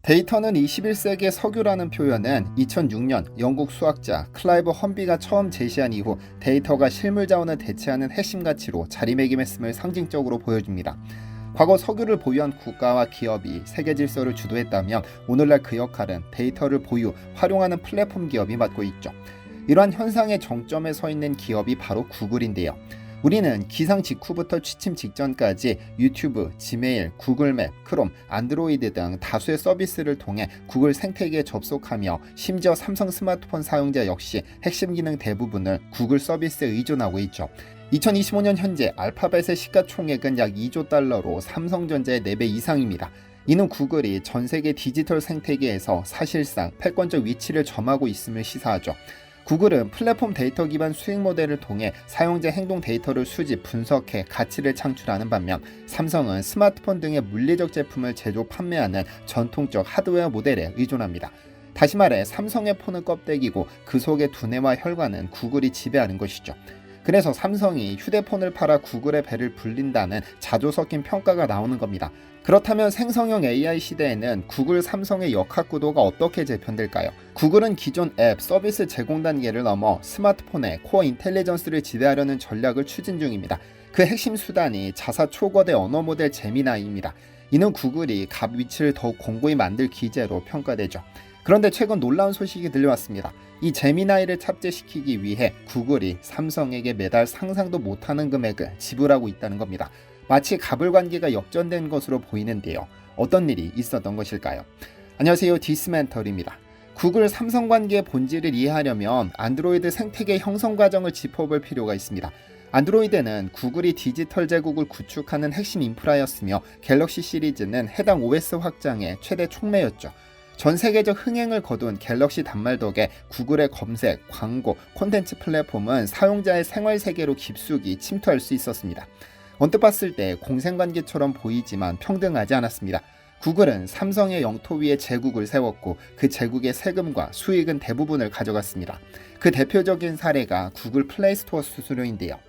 데이터는 21세기의 석유라는 표현은 2006년 영국 수학자 클라이브 험비가 처음 제시한 이후 데이터가 실물 자원을 대체하는 핵심 가치로 자리매김했음을 상징적으로 보여줍니다. 과거 석유를 보유한 국가와 기업이 세계 질서를 주도했다면 오늘날 그 역할은 데이터를 보유, 활용하는 플랫폼 기업이 맡고 있죠. 이러한 현상의 정점에 서 있는 기업이 바로 구글인데요. 우리는 기상 직후부터 취침 직전까지 유튜브, 지메일, 구글맵, 크롬, 안드로이드 등 다수의 서비스를 통해 구글 생태계에 접속하며 심지어 삼성 스마트폰 사용자 역시 핵심 기능 대부분을 구글 서비스에 의존하고 있죠. 2025년 현재 알파벳의 시가총액은 약 2조 달러로 삼성전자의 4배 이상입니다. 이는 구글이 전 세계 디지털 생태계에서 사실상 패권적 위치를 점하고 있음을 시사하죠. 구글은 플랫폼 데이터 기반 수익 모델을 통해 사용자 행동 데이터를 수집, 분석해 가치를 창출하는 반면 삼성은 스마트폰 등의 물리적 제품을 제조, 판매하는 전통적 하드웨어 모델에 의존합니다. 다시 말해 삼성의 폰은 껍데기고 그 속의 두뇌와 혈관은 구글이 지배하는 것이죠. 그래서 삼성이 휴대폰을 팔아 구글의 배를 불린다는 자조 섞인 평가가 나오는 겁니다. 그렇다면 생성형 AI 시대에는 구글, 삼성의 역학구도가 어떻게 재편될까요? 구글은 기존 앱, 서비스 제공 단계를 넘어 스마트폰의 코어 인텔리전스를 지배하려는 전략을 추진 중입니다. 그 핵심 수단이 자사 초거대 언어 모델 제미나이입니다. 이는 구글이 갑 위치를 더욱 공고히 만들 기제로 평가되죠. 그런데 최근 놀라운 소식이 들려왔습니다. 이 제미나이를 탑재시키기 위해 구글이 삼성에게 매달 상상도 못하는 금액을 지불하고 있다는 겁니다. 마치 갑을 관계가 역전된 것으로 보이는데요. 어떤 일이 있었던 것일까요? 안녕하세요, 디스멘털입니다. 구글 삼성 관계의 본질을 이해하려면 안드로이드 생태계 형성 과정을 짚어볼 필요가 있습니다. 안드로이드는 구글이 디지털 제국을 구축하는 핵심 인프라였으며 갤럭시 시리즈는 해당 OS 확장의 최대 촉매였죠. 전 세계적 흥행을 거둔 갤럭시 단말 덕에 구글의 검색, 광고, 콘텐츠 플랫폼은 사용자의 생활 세계로 깊숙이 침투할 수 있었습니다. 언뜻 봤을 때 공생관계처럼 보이지만 평등하지 않았습니다. 구글은 삼성의 영토 위에 제국을 세웠고 그 제국의 세금과 수익은 대부분을 가져갔습니다. 그 대표적인 사례가 구글 플레이스토어 수수료인데요.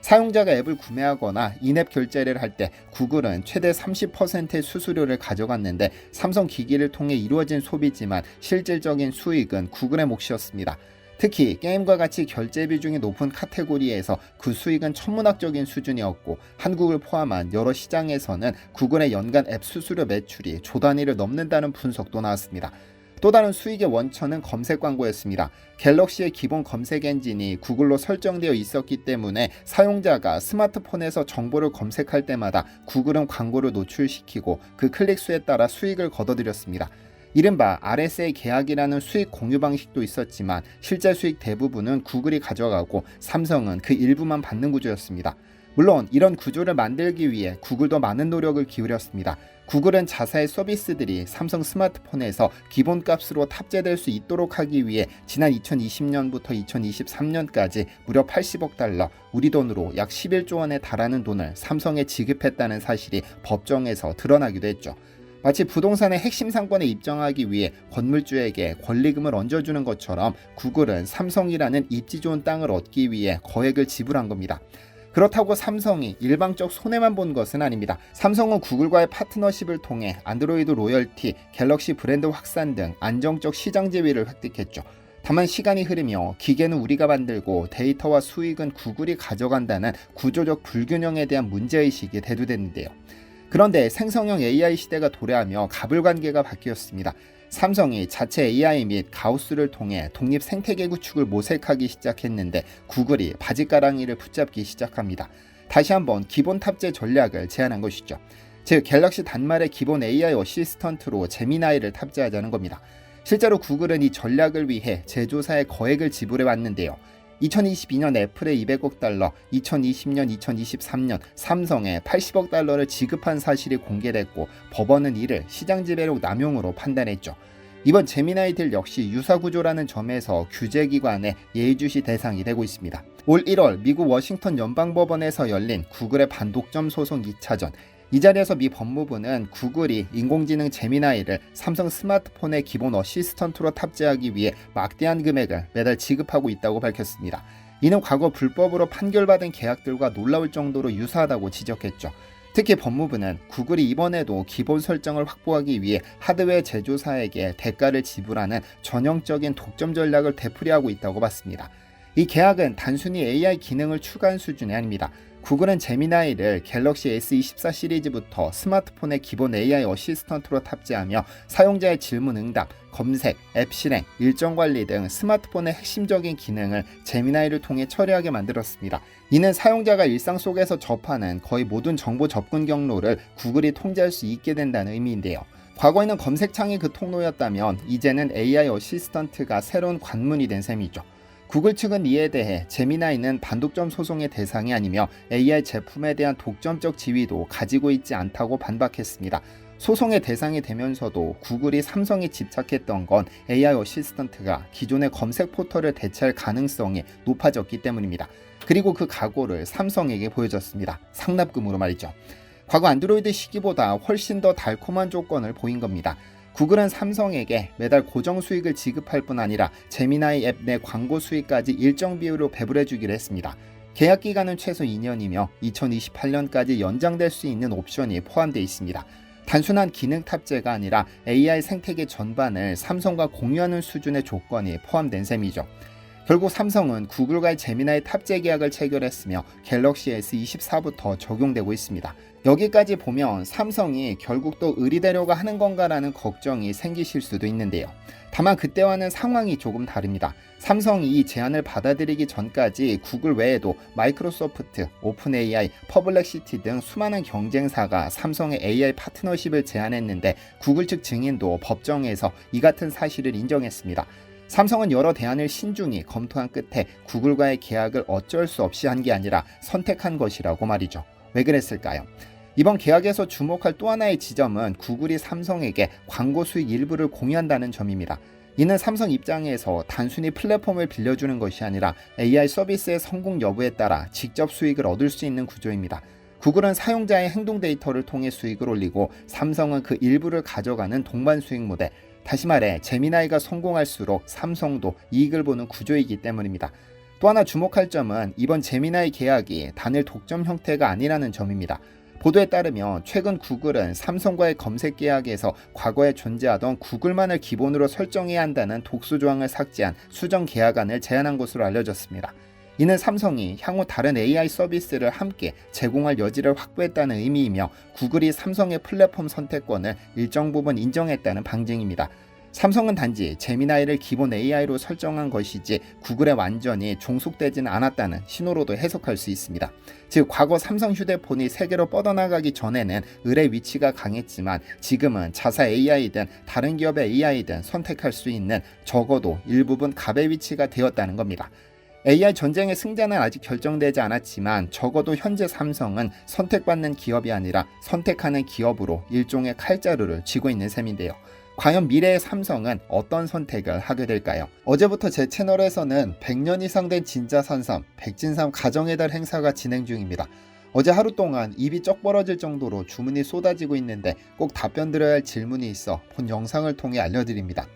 사용자가 앱을 구매하거나 인앱 결제를 할 때 구글은 최대 30%의 수수료를 가져갔는데 삼성 기기를 통해 이루어진 소비지만 실질적인 수익은 구글의 몫이었습니다. 특히 게임과 같이 결제 비중이 높은 카테고리에서 그 수익은 천문학적인 수준이었고 한국을 포함한 여러 시장에서는 구글의 연간 앱 수수료 매출이 조 단위를 넘는다는 분석도 나왔습니다. 또 다른 수익의 원천은 검색 광고였습니다. 갤럭시의 기본 검색 엔진이 구글로 설정되어 있었기 때문에 사용자가 스마트폰에서 정보를 검색할 때마다 구글은 광고를 노출시키고 그 클릭수에 따라 수익을 거둬들였습니다. 이른바 RSA 계약이라는 수익 공유 방식도 있었지만 실제 수익 대부분은 구글이 가져가고 삼성은 그 일부만 받는 구조였습니다. 물론 이런 구조를 만들기 위해 구글도 많은 노력을 기울였습니다. 구글은 자사의 서비스들이 삼성 스마트폰에서 기본값으로 탑재될 수 있도록 하기 위해 지난 2020년부터 2023년까지 무려 80억 달러, 우리 돈으로 약 11조 원에 달하는 돈을 삼성에 지급했다는 사실이 법정에서 드러나기도 했죠. 마치 부동산의 핵심 상권에 입점하기 위해 건물주에게 권리금을 얹어주는 것처럼 구글은 삼성이라는 입지 좋은 땅을 얻기 위해 거액을 지불한 겁니다. 그렇다고 삼성이 일방적 손해만 본 것은 아닙니다. 삼성은 구글과의 파트너십을 통해 안드로이드 로열티, 갤럭시 브랜드 확산 등 안정적 시장 지위를 획득했죠. 다만 시간이 흐르며 기계는 우리가 만들고 데이터와 수익은 구글이 가져간다는 구조적 불균형에 대한 문제의식이 대두됐는데요. 그런데 생성형 AI 시대가 도래하며 갑을 관계가 바뀌었습니다. 삼성이 자체 AI 및 가우스를 통해 독립 생태계 구축을 모색하기 시작했는데 구글이 바지가랑이를 붙잡기 시작합니다. 다시 한번 기본 탑재 전략을 제안한 것이죠. 즉 갤럭시 단말의 기본 AI 어시스턴트로 제미나이를 탑재하자는 겁니다. 실제로 구글은 이 전략을 위해 제조사에 거액을 지불해 왔는데요. 2022년 애플에 200억 달러, 2020년, 2023년 삼성에 80억 달러를 지급한 사실이 공개됐고 법원은 이를 시장 지배력 남용으로 판단했죠. 이번 제미나이들 역시 유사구조라는 점에서 규제기관의 예의주시 대상이 되고 있습니다. 올 1월 미국 워싱턴 연방법원에서 열린 구글의 반독점 소송 2차전. 이 자리에서 미 법무부는 구글이 인공지능 제미나이를 삼성 스마트폰의 기본 어시스턴트로 탑재하기 위해 막대한 금액을 매달 지급하고 있다고 밝혔습니다. 이는 과거 불법으로 판결받은 계약들과 놀라울 정도로 유사하다고 지적했죠. 특히 법무부는 구글이 이번에도 기본 설정을 확보하기 위해 하드웨어 제조사에게 대가를 지불하는 전형적인 독점 전략을 되풀이하고 있다고 봤습니다. 이 계약은 단순히 AI 기능을 추가한 수준이 아닙니다. 구글은 제미나이를 갤럭시 S24 시리즈부터 스마트폰의 기본 AI 어시스턴트로 탑재하며 사용자의 질문 응답, 검색, 앱 실행, 일정 관리 등 스마트폰의 핵심적인 기능을 제미나이를 통해 처리하게 만들었습니다. 이는 사용자가 일상 속에서 접하는 거의 모든 정보 접근 경로를 구글이 통제할 수 있게 된다는 의미인데요. 과거에는 검색창이 그 통로였다면 이제는 AI 어시스턴트가 새로운 관문이 된 셈이죠. 구글 측은 이에 대해 제미나이는 반독점 소송의 대상이 아니며 AI 제품에 대한 독점적 지위도 가지고 있지 않다고 반박했습니다. 소송의 대상이 되면서도 구글이 삼성에 집착했던 건 AI 어시스턴트가 기존의 검색 포털을 대체할 가능성이 높아졌기 때문입니다. 그리고 그 각오를 삼성에게 보여줬습니다. 상납금으로 말이죠. 과거 안드로이드 시기보다 훨씬 더 달콤한 조건을 보인 겁니다. 구글은 삼성에게 매달 고정 수익을 지급할 뿐 아니라 제미나이 앱 내 광고 수익까지 일정 비율로 배분해주기로 했습니다. 계약 기간은 최소 2년이며 2028년까지 연장될 수 있는 옵션이 포함되어 있습니다. 단순한 기능 탑재가 아니라 AI 생태계 전반을 삼성과 공유하는 수준의 조건이 포함된 셈이죠. 결국 삼성은 구글과의 제미나이 탑재 계약을 체결했으며 갤럭시 S24부터 적용되고 있습니다. 여기까지 보면 삼성이 결국 또 의리되려고 하는 건가라는 걱정이 생기실 수도 있는데요. 다만 그때와는 상황이 조금 다릅니다. 삼성이 이 제안을 받아들이기 전까지 구글 외에도 마이크로소프트, 오픈 AI, 퍼블렉시티 등 수많은 경쟁사가 삼성의 AI 파트너십을 제안했는데 구글 측 증인도 법정에서 이 같은 사실을 인정했습니다. 삼성은 여러 대안을 신중히 검토한 끝에 구글과의 계약을 어쩔 수 없이 한 게 아니라 선택한 것이라고 말이죠. 왜 그랬을까요? 이번 계약에서 주목할 또 하나의 지점은 구글이 삼성에게 광고 수익 일부를 공유한다는 점입니다. 이는 삼성 입장에서 단순히 플랫폼을 빌려주는 것이 아니라 AI 서비스의 성공 여부에 따라 직접 수익을 얻을 수 있는 구조입니다. 구글은 사용자의 행동 데이터를 통해 수익을 올리고 삼성은 그 일부를 가져가는 동반 수익 모델, 다시 말해 제미나이가 성공할수록 삼성도 이익을 보는 구조이기 때문입니다. 또 하나 주목할 점은 이번 제미나이 계약이 단일 독점 형태가 아니라는 점입니다. 보도에 따르면 최근 구글은 삼성과의 검색 계약에서 과거에 존재하던 구글만을 기본으로 설정해야 한다는 독수 조항을 삭제한 수정 계약안을 제안한 것으로 알려졌습니다. 이는 삼성이 향후 다른 AI 서비스를 함께 제공할 여지를 확보했다는 의미이며 구글이 삼성의 플랫폼 선택권을 일정 부분 인정했다는 방증입니다. 삼성은 단지 제미나이를 기본 AI로 설정한 것이지 구글에 완전히 종속되지는 않았다는 신호로도 해석할 수 있습니다. 즉 과거 삼성 휴대폰이 세계로 뻗어나가기 전에는 을의 위치가 강했지만 지금은 자사 AI든 다른 기업의 AI든 선택할 수 있는 적어도 일부분 갑의 위치가 되었다는 겁니다. AI 전쟁의 승자는 아직 결정되지 않았지만 적어도 현재 삼성은 선택받는 기업이 아니라 선택하는 기업으로 일종의 칼자루를 쥐고 있는 셈인데요. 과연 미래의 삼성은 어떤 선택을 하게 될까요? 어제부터 제 채널에서는 100년 이상 된 진짜 산삼, 백진삼 가정의 달 행사가 진행 중입니다. 어제 하루 동안 입이 쩍 벌어질 정도로 주문이 쏟아지고 있는데 꼭 답변 드려야 할 질문이 있어 본 영상을 통해 알려드립니다.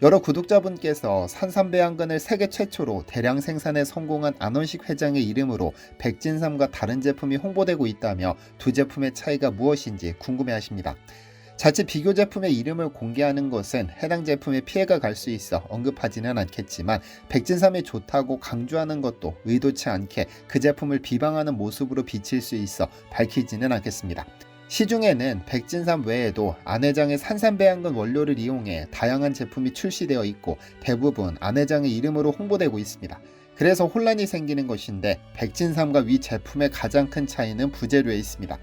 여러 구독자분께서 산삼배양근을 세계 최초로 대량 생산에 성공한 안원식 회장의 이름으로 백진삼과 다른 제품이 홍보되고 있다며 두 제품의 차이가 무엇인지 궁금해하십니다. 자칫 비교 제품의 이름을 공개하는 것은 해당 제품에 피해가 갈 수 있어 언급하지는 않겠지만 백진삼이 좋다고 강조하는 것도 의도치 않게 그 제품을 비방하는 모습으로 비칠 수 있어 밝히지는 않겠습니다. 시중에는 백진삼 외에도 안회장의 산삼배양근 원료를 이용해 다양한 제품이 출시되어 있고 대부분 안회장의 이름으로 홍보되고 있습니다. 그래서 혼란이 생기는 것인데 백진삼과 위 제품의 가장 큰 차이는 부재료에 있습니다.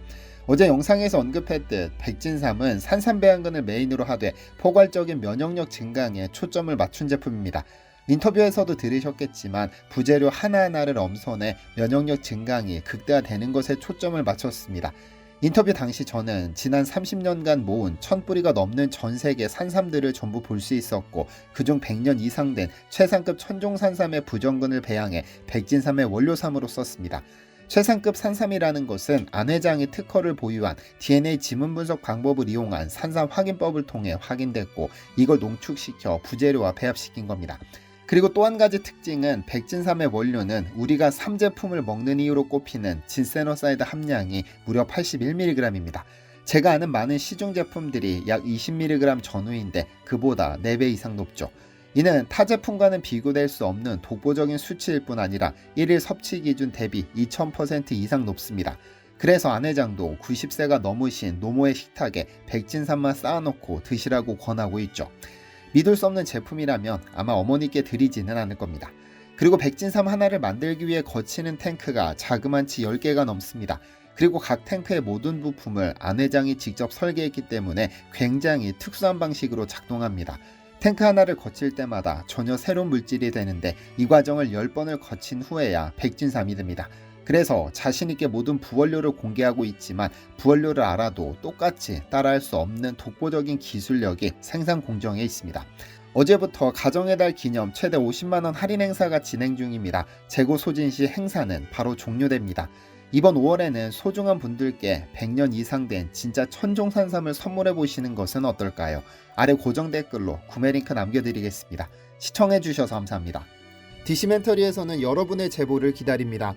어제 영상에서 언급했듯 백진삼은 산삼배양근을 메인으로 하되 포괄적인 면역력 증강에 초점을 맞춘 제품입니다. 인터뷰에서도 들으셨겠지만 부재료 하나하나를 엄선해 면역력 증강이 극대화되는 것에 초점을 맞췄습니다. 인터뷰 당시 저는 지난 30년간 모은 1000뿌리가 넘는 전 세계 산삼들을 전부 볼 수 있었고 그중 100년 이상 된 최상급 천종산삼의 부정근을 배양해 백진삼의 원료삼으로 썼습니다. 최상급 산삼이라는 것은 안 회장이 특허를 보유한 DNA 지문 분석 방법을 이용한 산삼 확인법을 통해 확인됐고 이걸 농축시켜 부재료와 배합시킨 겁니다. 그리고 또 한 가지 특징은 백진삼의 원료는 우리가 3제품을 먹는 이유로 꼽히는 진세노사이드 함량이 무려 81mg입니다. 제가 아는 많은 시중 제품들이 약 20mg 전후인데 그보다 4배 이상 높죠. 이는 타 제품과는 비교될 수 없는 독보적인 수치일 뿐 아니라 1일 섭취 기준 대비 2000% 이상 높습니다. 그래서 안 회장도 90세가 넘으신 노모의 식탁에 백진삼만 쌓아놓고 드시라고 권하고 있죠. 믿을 수 없는 제품이라면 아마 어머니께 드리지는 않을 겁니다. 그리고 백진삼 하나를 만들기 위해 거치는 탱크가 자그만치 10개가 넘습니다. 그리고 각 탱크의 모든 부품을 안 회장이 직접 설계했기 때문에 굉장히 특수한 방식으로 작동합니다. 탱크 하나를 거칠 때마다 전혀 새로운 물질이 되는데 이 과정을 10번을 거친 후에야 백진삼이 됩니다. 그래서 자신있게 모든 부원료를 공개하고 있지만 부원료를 알아도 똑같이 따라할 수 없는 독보적인 기술력이 생산 공정에 있습니다. 어제부터 가정의 달 기념 최대 50만원 할인 행사가 진행 중입니다. 재고 소진 시 행사는 바로 종료됩니다. 이번 5월에는 소중한 분들께 100년 이상 된 진짜 천종산삼을 선물해 보시는 것은 어떨까요? 아래 고정 댓글로 구매 링크 남겨드리겠습니다. 시청해 주셔서 감사합니다. 디시멘터리에서는 여러분의 제보를 기다립니다.